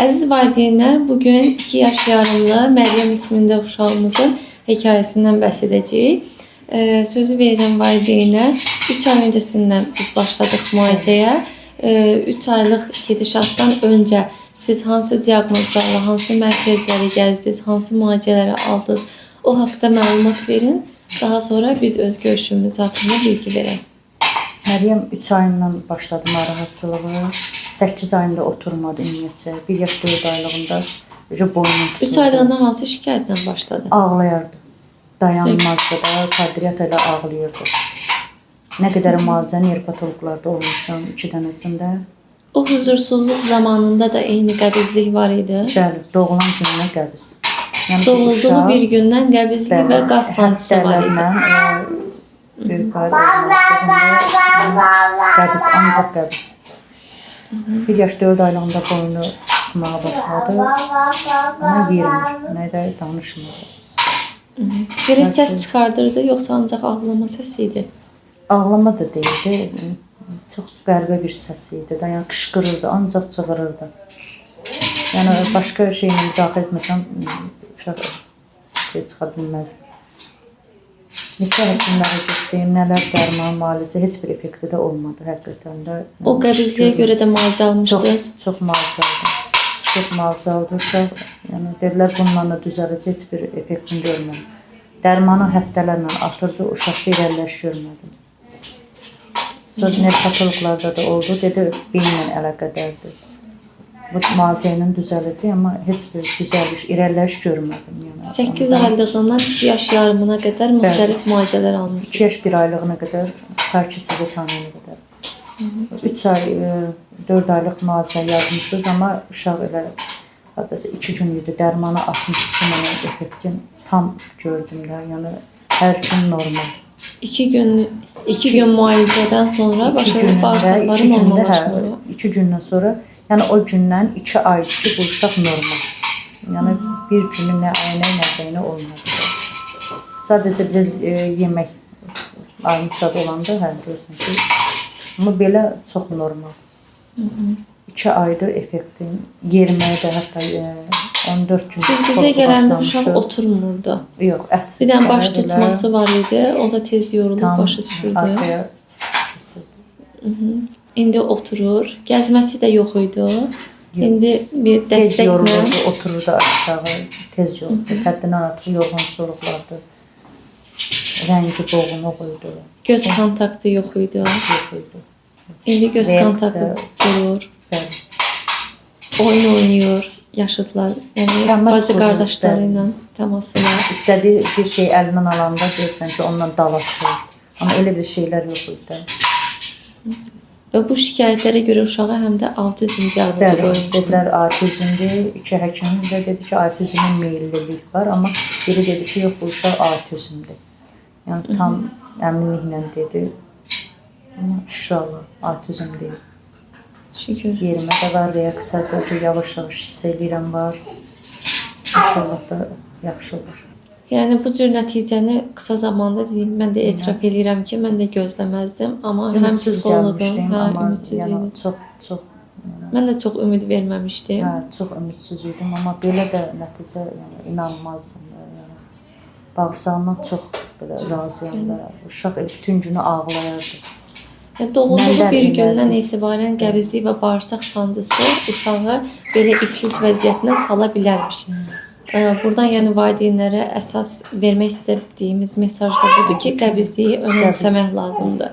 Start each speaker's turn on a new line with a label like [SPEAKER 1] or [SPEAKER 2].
[SPEAKER 1] Əziz valideynlər, bugün 2 yaş yarımlı Məryəm ismində uşağımızın hekayəsindən bəhs edəcəyik. Sözü verirəm valideynə. 3 ay öncəsindən biz başladıq müalicəyə. 3 aylıq gedişatdan öncə siz hansı diaqnozlarla, hansı mərkəzləri gəzdiniz, hansı müalicələri aldınız, o haqda məlumat verin. Daha sonra biz öz görüşümüz haqqında bilgi verək.
[SPEAKER 2] Məryəm 3 ayından başladı narahatçılığı. 8 ayında oturmadı ümumiyyətcə. 1 yaş 4 aylığında boynunu tutuldu.
[SPEAKER 1] 3 aylığında hansı şikayətlə başladı?
[SPEAKER 2] Ağlayardı. Dayanmazdı da, kardiyat ilə ağlayırdı. Nə qədər müalicə neyropatoloqlarda olmuşam 2 dənəsində.
[SPEAKER 1] O huzursuzluq zamanında da eyni qəbizlik var idi.
[SPEAKER 2] Bəli, doğulan gündən qəbiz. Yəni
[SPEAKER 1] doğulduğu bir gündən qəbizlik və qaz sancısı var idi.
[SPEAKER 2] Böyük qayda qəbiz, ancaq qəbiz. 1 yaş 4 aylığında boynu tutmağa başladı. Amma yerimir, nə də danışmırdı.
[SPEAKER 1] Görə səs çıxardırdı, yoxsa ancaq ağlama səsi idi?
[SPEAKER 2] Ağlama da deyildi, çox qəribə bir səs idi. Yəni qışqırırdı, ancaq çığırırdı. Yəni başqa şeylə müdaxilə etməsəm uşaq çıxa bilməzdi. Neçə həkimlərə getdim, nələr dərman, müalicə, heç bir effekti də olmadı həqiqətən də.
[SPEAKER 1] O qəbizliyə görə də müalicə almışdınız?
[SPEAKER 2] Çox müalicə aldım. Çox müalicə aldı uşaq. Yəni dedilər bununla da düzələcək, heç bir effektini görmədim. Dərmanı həftələrlə atırdı, uşaqda irəliləş görmədim. Sonra neyropatoloqlarda da oldu, dedi beyinlə əlaqədardır. Bu müalicə ilə düzələcək, amma heç bir düzəliş, irəliləş görmədim.
[SPEAKER 1] 8 aylığından 2 yaş yarımına qədər müxtəlif müalicələr almışsınız.
[SPEAKER 2] 2 yaş 1 aylığına qədər, parçası vitamini qədər. 3 ay, 4 aylıq müalicə yazmışsınız, amma uşaq elə 2 gün idi, dərmanı 63 mənə effektin tam gördüm də, yəni hər gün normal.
[SPEAKER 1] 2 gün müalicədən sonra başladı bağırsaqların normallaşmağa.
[SPEAKER 2] 2 gündən sonra, yəni o gündən 2 ay ki, bu uşaq normal. Yəni bir günü nə ayına olmadı. Sadəcə biraz yemək armutad olanda hə görürsən ki, amma belə çox normal. 2 aydır effektin, yeriməyə də hətta 14 gün.
[SPEAKER 1] Siz bizə gələndə uşaq oturmurdu.
[SPEAKER 2] Yox, əsl.
[SPEAKER 1] Bir dənə baş tutması var idi, o da tez yorulub başı düşürdü.
[SPEAKER 2] Arkaya keçirdi.
[SPEAKER 1] İndi oturur, gəzməsi də yox idi. İndi bir dəstəklə
[SPEAKER 2] tez yorulurdu, otururdu aşağı, tez yorulurdu. Həddindən artıq yorğunçuluqlardı. Rəngi boğunuq idi.
[SPEAKER 1] Göz kontaktı yox idi.
[SPEAKER 2] Yox idi.
[SPEAKER 1] İndi göz kontaktı durur. Oyun oynayır yaşıdlar, yəni bacı qardaşları ilə təması var.
[SPEAKER 2] İstədiyi bir şey əlindən alanda görürsən ki, onunla dalaşır. Amma elə bir şeylər yox idi.
[SPEAKER 1] Və bu şikayətlərə görə uşağa həm də autizm diaqnozu qoyulmuşdu.
[SPEAKER 2] Dedilər autizmdir. 2 həkim də dedi ki, autizmin meyillilik var, amma biri dedi ki, yox, bu uşaq autizmdir. Yəni tam əminliklə dedi. Amma şükür autizm deyil.
[SPEAKER 1] Şükür.
[SPEAKER 2] Yerimə də var, reaksiya da yavaş-yavaş hiss edirəm var. İnşallah da yaxşı olur.
[SPEAKER 1] Yəni bu cür nəticəni qısa zamanda dedim, mən də etiraf edirəm ki, mən də gözləməzdim, amma həm psixoloqum, həm ümidsiz idim.
[SPEAKER 2] Çox.
[SPEAKER 1] Mən də çox ümid verməmişdim.
[SPEAKER 2] Hə, çox ümidsiz idim, amma belə də nəticə inanmazdım. Bağırsağından çox belə razıyam da. Uşaq bütün günü ağlayardı.
[SPEAKER 1] Doğulduğu bir gündən etibarən qəbizlik və bağırsaq sancısı uşağı belə iflic vəziyyətinə sala bilərmiş. Buradan yəni valideynlərə əsas vermək istədiyimiz mesaj da budur ki, qəbizliyi önəmsəmək lazımdır.